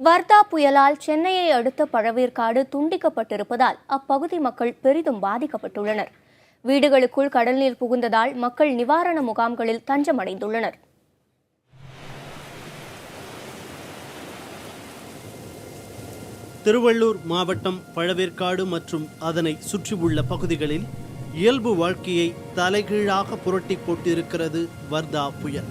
வர்தா புயலால் சென்னையை அடுத்த பழவேற்காடு துண்டிக்கப்பட்டிருப்பதால் அப்பகுதி மக்கள் பெரிதும் பாதிக்கப்பட்டுள்ளனர். வீடுகளுக்குள் கடல் நீர் புகுந்ததால் மக்கள் நிவாரண முகாம்களில் தஞ்சமடைந்துள்ளனர். திருவள்ளூர் மாவட்டம் பழவேற்காடு மற்றும் அதனை சுற்றியுள்ள பகுதிகளில் இயல்பு வாழ்க்கையை தலைகீழாக புரட்டி போட்டிருக்கிறது வர்தா புயல்.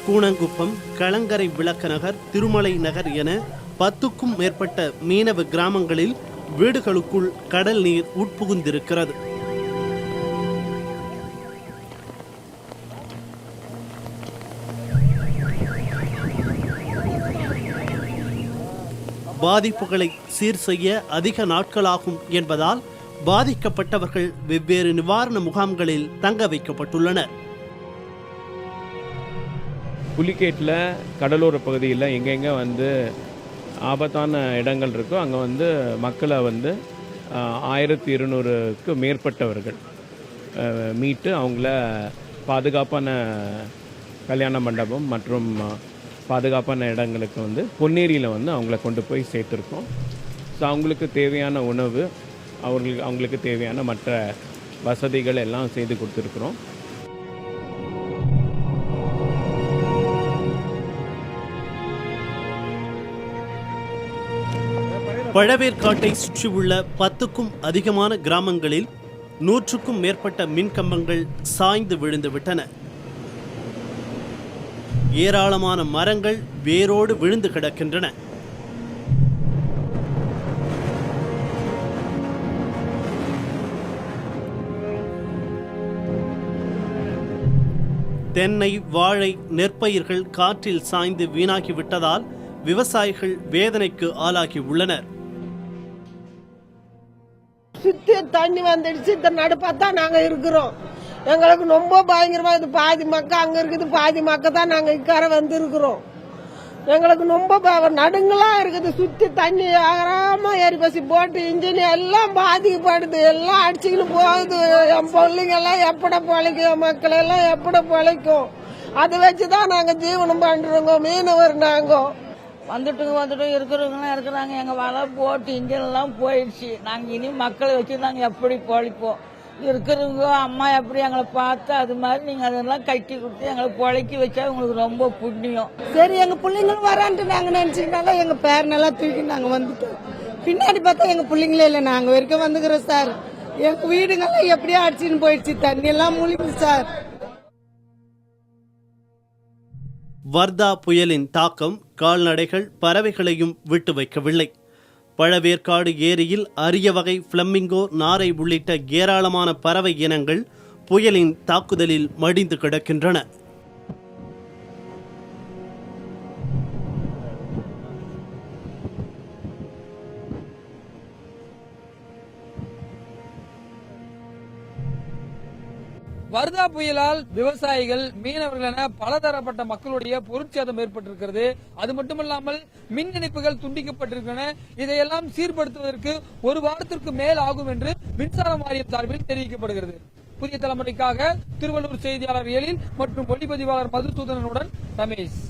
கூனங்குப்பம், களங்கரை விளக்க நகர், திருமலை நகர் என 10க்கும் மேற்பட்ட மீனவ கிராமங்களில் வீடுகளுக்குள் கடல் நீர் உட்புகுந்திருக்கிறது. பாதிப்புகளை சீர் செய்ய அதிக நாட்களாகும் என்பதால் பாதிக்கப்பட்டவர்கள் வெவ்வேறு நிவாரண முகாம்களில் தங்க வைக்கப்பட்டுள்ளனர். புலிகேட்டில் கடலோர பகுதியில் எங்கெங்கே ஆபத்தான இடங்கள் இருக்கோ அங்கே மக்களை 1200க்கு மேற்பட்டவர்கள் மீட்டு அவங்கள பாதுகாப்பான கல்யாண மண்டபம் மற்றும் பாதுகாப்பான இடங்களுக்கு பொன்னேரியில் அவங்கள கொண்டு போய் சேர்த்துருக்கோம். ஸோ அவங்களுக்கு தேவையான உணவு, அவங்களுக்கு தேவையான மற்ற வசதிகள் எல்லாம் செய்து கொடுத்துருக்குறோம். பழவேற்காட்டை சுற்றியுள்ள 10க்கும் அதிகமான கிராமங்களில் 100க்கும் மேற்பட்ட மின்கம்பங்கள் சாய்ந்து விழுந்துவிட்டன. ஏராளமான மரங்கள் வேரோடு விழுந்து கிடக்கின்றன. தென்னை, வாழை, நெற்பயிர்கள் காற்றில் சாய்ந்து வீணாகிவிட்டதால் விவசாயிகள் வேதனைக்கு ஆளாகி உள்ளனர். சுத்தி தண்ணி வந்துடுச்சு. இந்த நடுப்பாத்தான் நாங்க இருக்கிறோம். எங்களுக்கு ரொம்ப பயங்கரமா இது. பாதி மக்கள் அங்க இருக்குது, பாதி மக்கள் தான் நாங்க இக்கார இருக்கிறோம். எங்களுக்கு ரொம்ப நடுங்களா இருக்குது. சுத்தி தண்ணி ஆகாம ஏரிபசி போட்டு இன்ஜின் எல்லாம் பாதிக்கப்படுது. எல்லாம் அடிச்சுக்கிட்டு போகுது. என் பிள்ளைங்க எல்லாம் எப்பட பிழைக்கும், என் மக்கள் எல்லாம் எப்பட பிழைக்கும். அதை வச்சுதான் நாங்க ஜீவனம் பண்றோங்க. மீனவர் நாங்க வந்துட்டு இருக்கிறவங்களாம் இருக்கிறாங்க. எங்கள் வலை போட்டு இன்ஜின் எல்லாம் போயிடுச்சு. நாங்கள் இனி மக்களை வச்சு நாங்கள் எப்படி பொழைப்போம்? இருக்கிறவங்க அம்மா எப்படி எங்களை பார்த்து அது மாதிரி நீங்கள் அதெல்லாம் கட்டி கொடுத்து எங்களை பொழைக்கி வச்சா உங்களுக்கு ரொம்ப புண்ணியம். சரி, எங்கள் பிள்ளைங்களும் வரான்ட்டு நாங்கள் நினச்சிக்கிட்டாங்க. எங்கள் பேரனெல்லாம் தூக்கி நாங்கள் வந்துட்டோம். பின்னாடி பார்த்தா எங்கள் பிள்ளைங்களே இல்லை. நாங்கள் வரைக்கும் வந்துக்கிறோம் சார். எங்கள் வீடுங்கள்லாம் எப்படியோ அடிச்சுன்னு போயிடுச்சு. தண்ணியெல்லாம் மூழ்கிடுச்சு சார். வர்தா புயலின் தாக்கம் கால்நடைகள், பறவைகளையும் விட்டு வைக்கவில்லை. பழவேற்காடு ஏரியில் அரிய வகை பிளமிங்கோ, நாரை உள்ளிட்ட ஏராளமான பறவை இனங்கள் புயலின் தாக்குதலில் மடிந்து கிடக்கின்றன. வர்தா புயலால் விவசாயிகள், மீனவர்கள் என பலதரப்பட்ட மக்களுடைய பொருட்சேதம் ஏற்பட்டிருக்கிறது. அது மட்டுமல்லாமல் மின் இணைப்புகள் துண்டிக்கப்பட்டிருக்கின்றன. இதையெல்லாம் சீர்படுத்துவதற்கு ஒரு வாரத்திற்கு மேல் ஆகும் என்று மின்சார வாரியம் சார்பில் தெரிவிக்கப்படுகிறது. புதிய தலைமுறைக்காக திருவள்ளூர் செய்தியாளர் எழில் மற்றும் ஒளிப்பதிவாளர் மதுசூதனனுடன் ரமேஷ்.